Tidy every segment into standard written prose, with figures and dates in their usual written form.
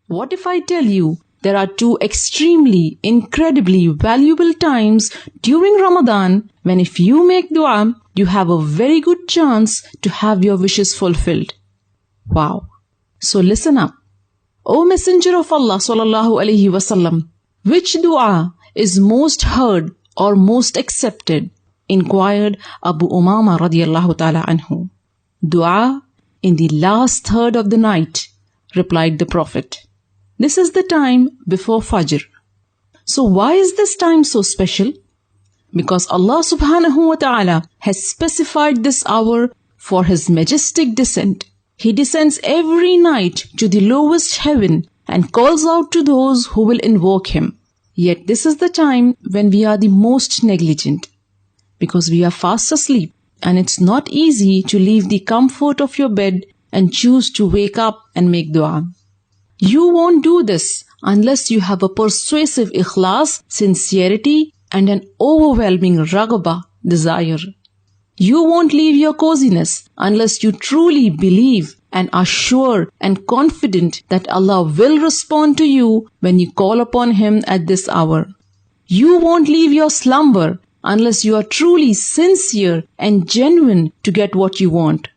What if I tell you there are two extremely, incredibly valuable times during Ramadan when if you make dua, you have a very good chance to have your wishes fulfilled. Wow. So listen up. O Messenger of Allah sallallahu alaihi wasallam, which dua is most heard or most accepted? Inquired Abu Umama radiyallahu ta'ala anhu. Dua in the last third of the night, replied the Prophet. This is the time before Fajr. So why is this time so special? Because Allah subhanahu wa ta'ala has specified this hour for His majestic descent. He descends every night to the lowest heaven and calls out to those who will invoke Him. Yet this is the time when we are the most negligent, because we are fast asleep and it's not easy to leave the comfort of your bed and choose to wake up and make dua. You won't do this unless you have a persuasive ikhlas, sincerity and an overwhelming raghbah, desire. You won't leave your coziness unless you truly believe and are sure and confident that Allah will respond to you when you call upon Him at this hour. You won't leave your slumber unless you are truly sincere and genuine to get what you want.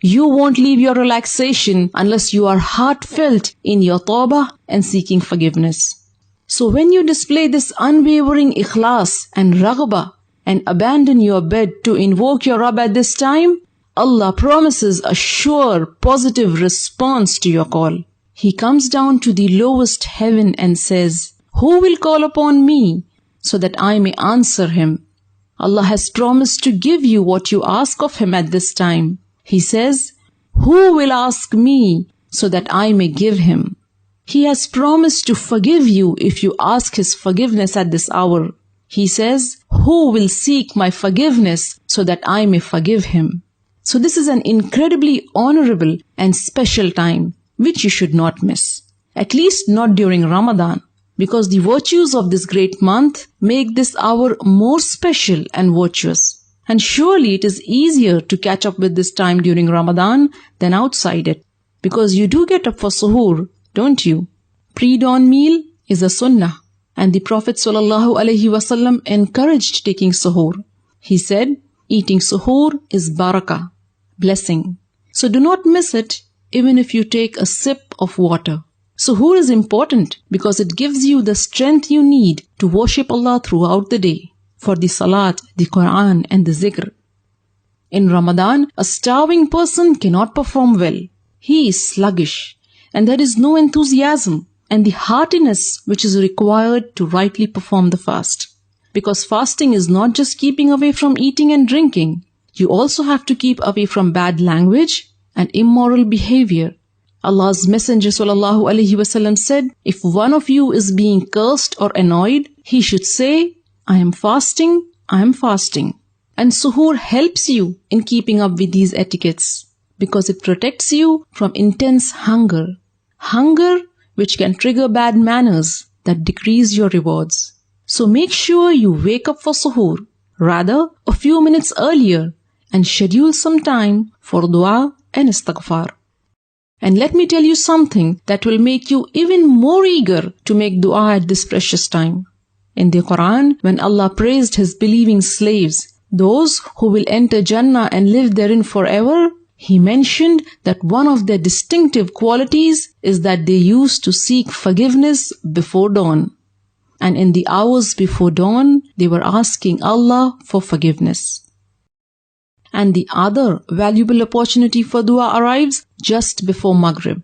You won't leave your relaxation unless you are heartfelt in your tawbah and seeking forgiveness. So when you display this unwavering ikhlas and raghbah and abandon your bed to invoke your Rabb at this time, Allah promises a sure, positive response to your call. He comes down to the lowest heaven and says, "Who will call upon me so that I may answer him?" Allah has promised to give you what you ask of Him at this time. He says, "Who will ask me so that I may give him?" He has promised to forgive you if you ask His forgiveness at this hour. He says, "Who will seek my forgiveness so that I may forgive him?" So this is an incredibly honorable and special time which you should not miss. At least not during Ramadan, because the virtues of this great month make this hour more special and virtuous. And surely it is easier to catch up with this time during Ramadan than outside it, because you do get up for suhoor, don't you? Pre-dawn meal is a sunnah. And the Prophet ﷺ encouraged taking suhoor. He said, eating suhoor is barakah, blessing. So do not miss it even if you take a sip of water. Suhoor is important because it gives you the strength you need to worship Allah throughout the day, for the salat, the Quran and the zikr. In Ramadan, a starving person cannot perform well. He is sluggish and there is no enthusiasm and the heartiness which is required to rightly perform the fast. Because fasting is not just keeping away from eating and drinking. You also have to keep away from bad language and immoral behavior. Allah's Messenger ﷺ said, if one of you is being cursed or annoyed, he should say, "I am fasting, I am fasting." And suhoor helps you in keeping up with these etiquettes because it protects you from intense hunger. Hunger which can trigger bad manners that decrease your rewards. So make sure you wake up for suhoor, rather a few minutes earlier, and schedule some time for dua and istighfar. And let me tell you something that will make you even more eager to make dua at this precious time. In the Quran, when Allah praised His believing slaves, those who will enter Jannah and live therein forever, He mentioned that one of their distinctive qualities is that they used to seek forgiveness before dawn. And in the hours before dawn, they were asking Allah for forgiveness. And the other valuable opportunity for dua arrives just before Maghrib.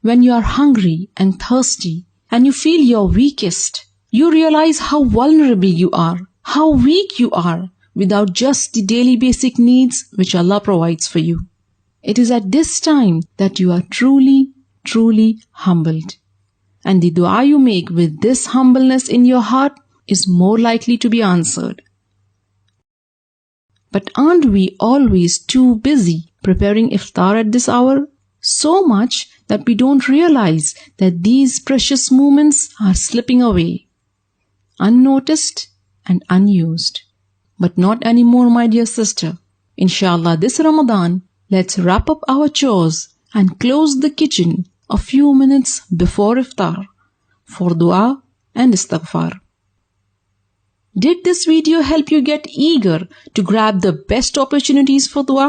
When you are hungry and thirsty and you feel your weakest, you realize how vulnerable you are, how weak you are without just the daily basic needs which Allah provides for you. It is at this time that you are truly, truly humbled. And the dua you make with this humbleness in your heart is more likely to be answered. But aren't we always too busy preparing iftar at this hour? So much that we don't realize that these precious moments are slipping away, unnoticed and unused. But not anymore, my dear sister. Inshallah, this Ramadan, let's wrap up our chores and close the kitchen a few minutes before iftar for dua and istighfar. Did this video help you get eager to grab the best opportunities for dua?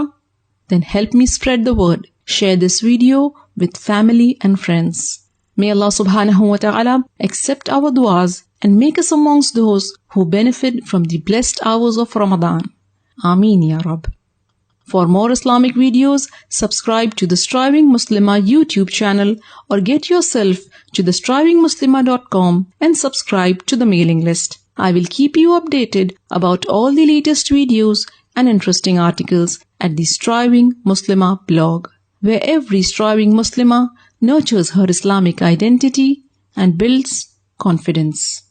Then help me spread the word. Share this video with family and friends. May Allah subhanahu wa ta'ala accept our duas and make us amongst those who benefit from the blessed hours of Ramadan. Ameen Ya Rab. For more Islamic videos, subscribe to the Striving Muslimah YouTube channel or get yourself to thestrivingmuslimah.com and subscribe to the mailing list. I will keep you updated about all the latest videos and interesting articles at the Striving Muslimah blog, where every striving Muslimah nurtures her Islamic identity and builds confidence.